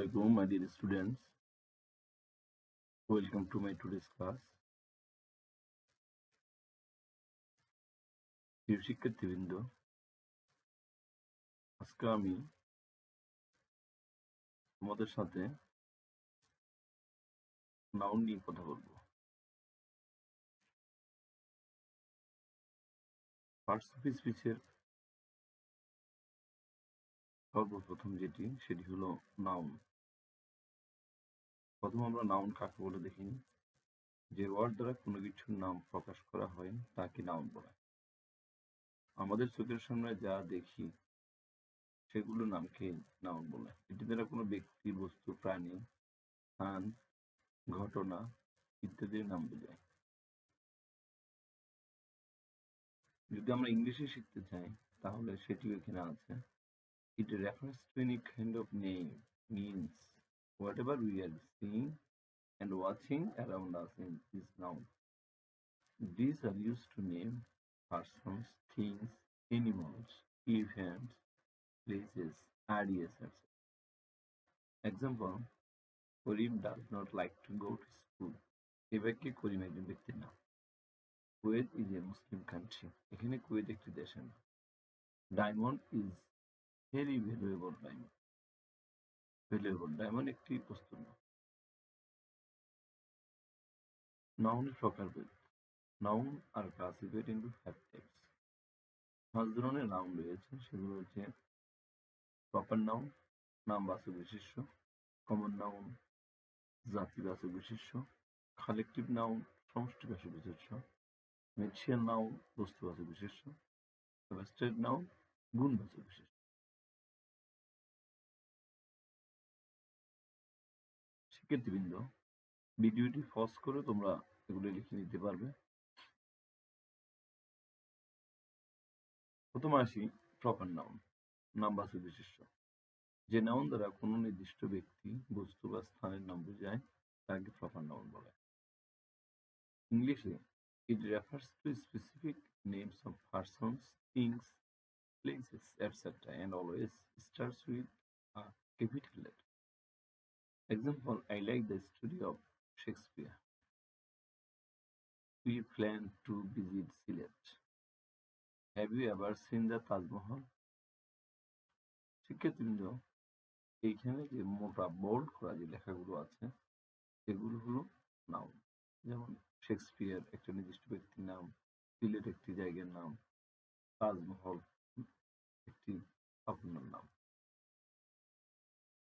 Assalamualaikum, my dear students. Welcome to my today's class. প্রিয় শিক্ষার্থীবৃন্দ, আজকে আমি তোমাদের সাথে নাউন নিয়ে কথা বলবো। ফার্স্ট স্পিচের সর্বপ্রথম সেটি হলো নাউন। প্রথম আমরা নাউন কাকে বলে দেখিনি। যে ওয়ার্ড দ্বারা কোনো কিছুর নাম প্রকাশ করা হয় তাকে নাউন বলে। আমাদের চোখের সামনে যা দেখি সেগুলো নামকে নাউন বলে। এটি দ্বারা কোনো ব্যক্তি, বস্তু, প্রাণী, স্থান, ঘটনা ইত্যাদির নাম বোঝায়। যদি আমরা ইংলিশে শিখতে চাই তাহলে সেটিও এখানে আছে। It refers to any kind of name, means whatever we are seeing and watching around us is noun. These are used to name persons, things, animals, events, places, ideas, etc. Example, Karim does not like to go to school. এ বাক্যে করিম একজন ব্যক্তির নাম। Kuwait is a Muslim country. এখানে Kuwait একটি দেশের নাম। Diamond is very valuable diamond. Valuable diamond একটি বস্তুর নাম। নাউনের প্রকারভেদ। Noun are classified into 5 types. 5 ধরনের নাউন রয়েছে, সেগুলো হচ্ছে প্রপার নাউন, নামবাচক বিশেষ্য, কমন নাউন, জাতিবাচক বিশেষ্য, কালেকটিভ নাউন, সমষ্টিবাচক বিশেষ্য, ম্যাটেরিয়াল নাউন, বস্তুবাচক বিশেষ্য, অ্যাবস্ট্রাক্ট নাউন, গুণবাচক বিশেষ্য। শিক্ষার্থীবৃন্দ, ভিডিওটি পজ করে তোমরা এগুলো লিখে নিতে পারবে। প্রথমে আসি প্রপার নাউন, নামবাচক বিশেষ্য। যে নাউন দ্বারা কোনো নির্দিষ্ট ব্যক্তি, বস্তু বা স্থানের নাম বোঝায় তাকে প্রপার নাউন বলে। ইংলিশে it refers to specific names of persons, things, places, etc. and always starts with a capital letter. Example, I like the story of Shakespeare. We plan to visit Sylhet. Have you ever seen the Taj Mahal? শিক্ষার্থীবৃন্দ, এইখানে যে মোটা bold করা যে লেখাগুলো আছে এগুলো হলো নাউন। যেমন শেক্সপিয়ার একটা নির্দিষ্ট ব্যক্তির নাম, সিলেট একটি জায়গার নাম, তাজমহল একটি আপনার নাম।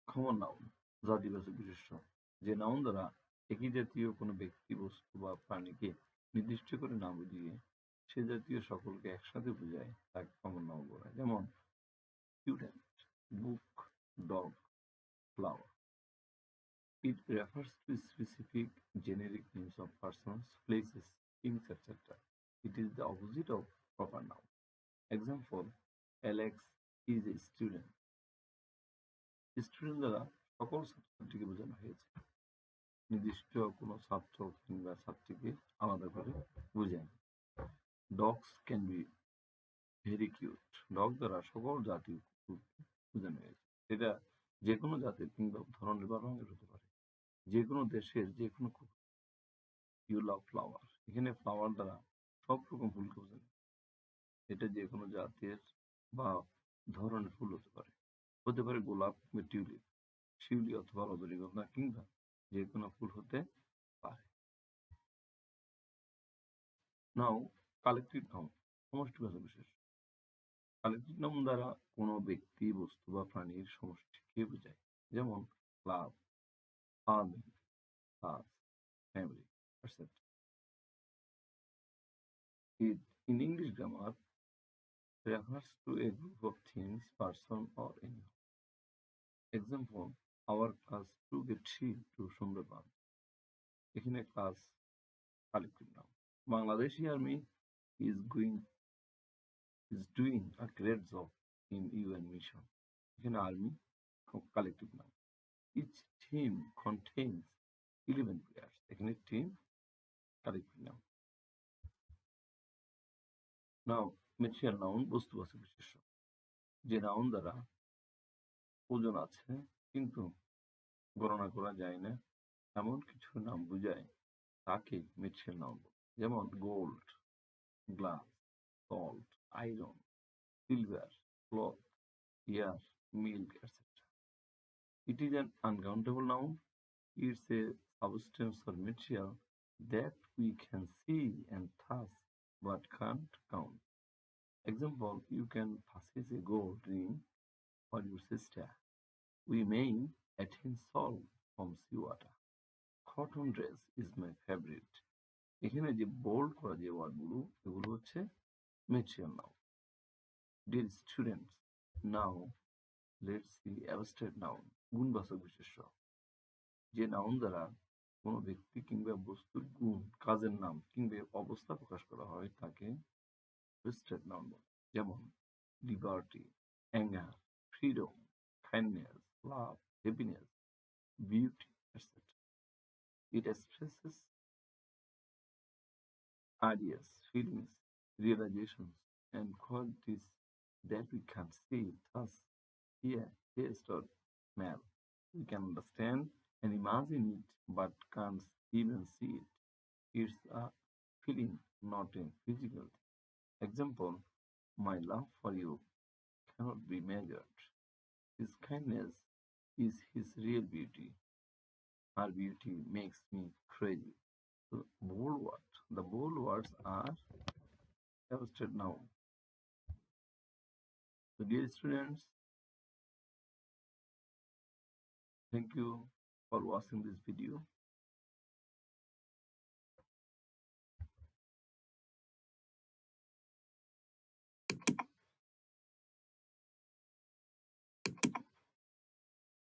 কমন নাউন, জাতিবাচক বিশেষ্য। যে নাউন দ্বারা একই জাতীয় কোনো ব্যক্তি, বস্তু বা প্রাণীকে নির্দিষ্ট করে নাম বুঝিয়ে সে জাতীয় সকলকে একসাথে বোঝায় তাকে কমন নাউন বলে। যেমন student, book, dog, flower. It refers to specific generic names of persons, places, things, etc. It is the opposite of proper noun. Example, Alex is a student. Student দ্বারা সকল ছাত্রছাত্রীকে বোঝানো হয়েছে, নির্দিষ্ট কোনো ছাত্র কিংবা ছাত্রীকে আলাদা করে বোঝায়। Dogs can be very cute. Dog দ্বারা সকল জাতীয় কুকুরকে বোঝানো হয়েছে। এটা যে কোনো জাতের কিংবা ধরনের বা রঙের হতে পারে, যে কোনো দেশের যে কোনো কুকুর। ইউ লাভ ফ্লাওয়ার, এখানে ফ্লাওয়ার দ্বারা সব রকম ফুলকে বোঝানো। এটা যে কোনো জাতের বা ধরনের ফুল হতে পারে, হতে পারে গোলাপ, টিউলিপ, শিউলি অথবা রজনীগন্ধা কিংবা যে কোনো ফুল হতে পারে। নাও কালেকটিভ নাউন, সমষ্টিবাচক বিশেষ্য। কালেকটিভ নাউন দ্বারা কোনো ব্যক্তি, বস্তু বা প্রাণীর সমষ্টিকে বোঝায়। যেমন club, army, class, family, etc. In English grammar, refers to a group of things, person or anyone. Example, our class took a trip to Sundarban. এখানে class collective noun. Bangladeshi army is doing a great job in UN mission. এখানে army collective noun. Each team contains 11 players. এখানে team collective noun. নাও material noun, বস্তুবাচক বিশেষ্য। যে noun দ্বারা ওজন আছে কিন্তু গণনা করা যায় না এমন কিছু নাম বোঝায় তাকে মেটেরিয়াল নাউন বলে। যেমন gold, glass, salt, iron, silver, cloth, air, milk, etc. It is an uncountable noun. It's a substance or material that we can see and touch but can't count. Example, you can purchase a gold ring for your sister. We may attain salt from seawater. Cotton dress is my favorite. এখানে যে bold করা যে ওয়ার্ডগুলো এগুলো হচ্ছে material noun. Dear students, now let's see abstract noun, গুণবাচক বিশেষ্য। যে নাউন দ্বারা কোনো ব্যক্তি কিংবা বস্তুর গুণ, কাজের নাম কিংবা অবস্থা প্রকাশ করা হয় তাকে অ্যাবস্ট্রাক্ট নাউন বলে। যেমন liberty, anger, freedom, kindness, love, happiness, beauty, etc. It expresses ideas, feelings, realizations, and qualities that we can't see, thus hear, taste, or smell. We can understand and imagine it, but can't even see it. It's a feeling, not a physical thing. Example, my love for you cannot be measured. His kindness is his real beauty. Her beauty makes me crazy. So, bold word. The bold words are abstract noun. So, dear students, thank you for watching this video.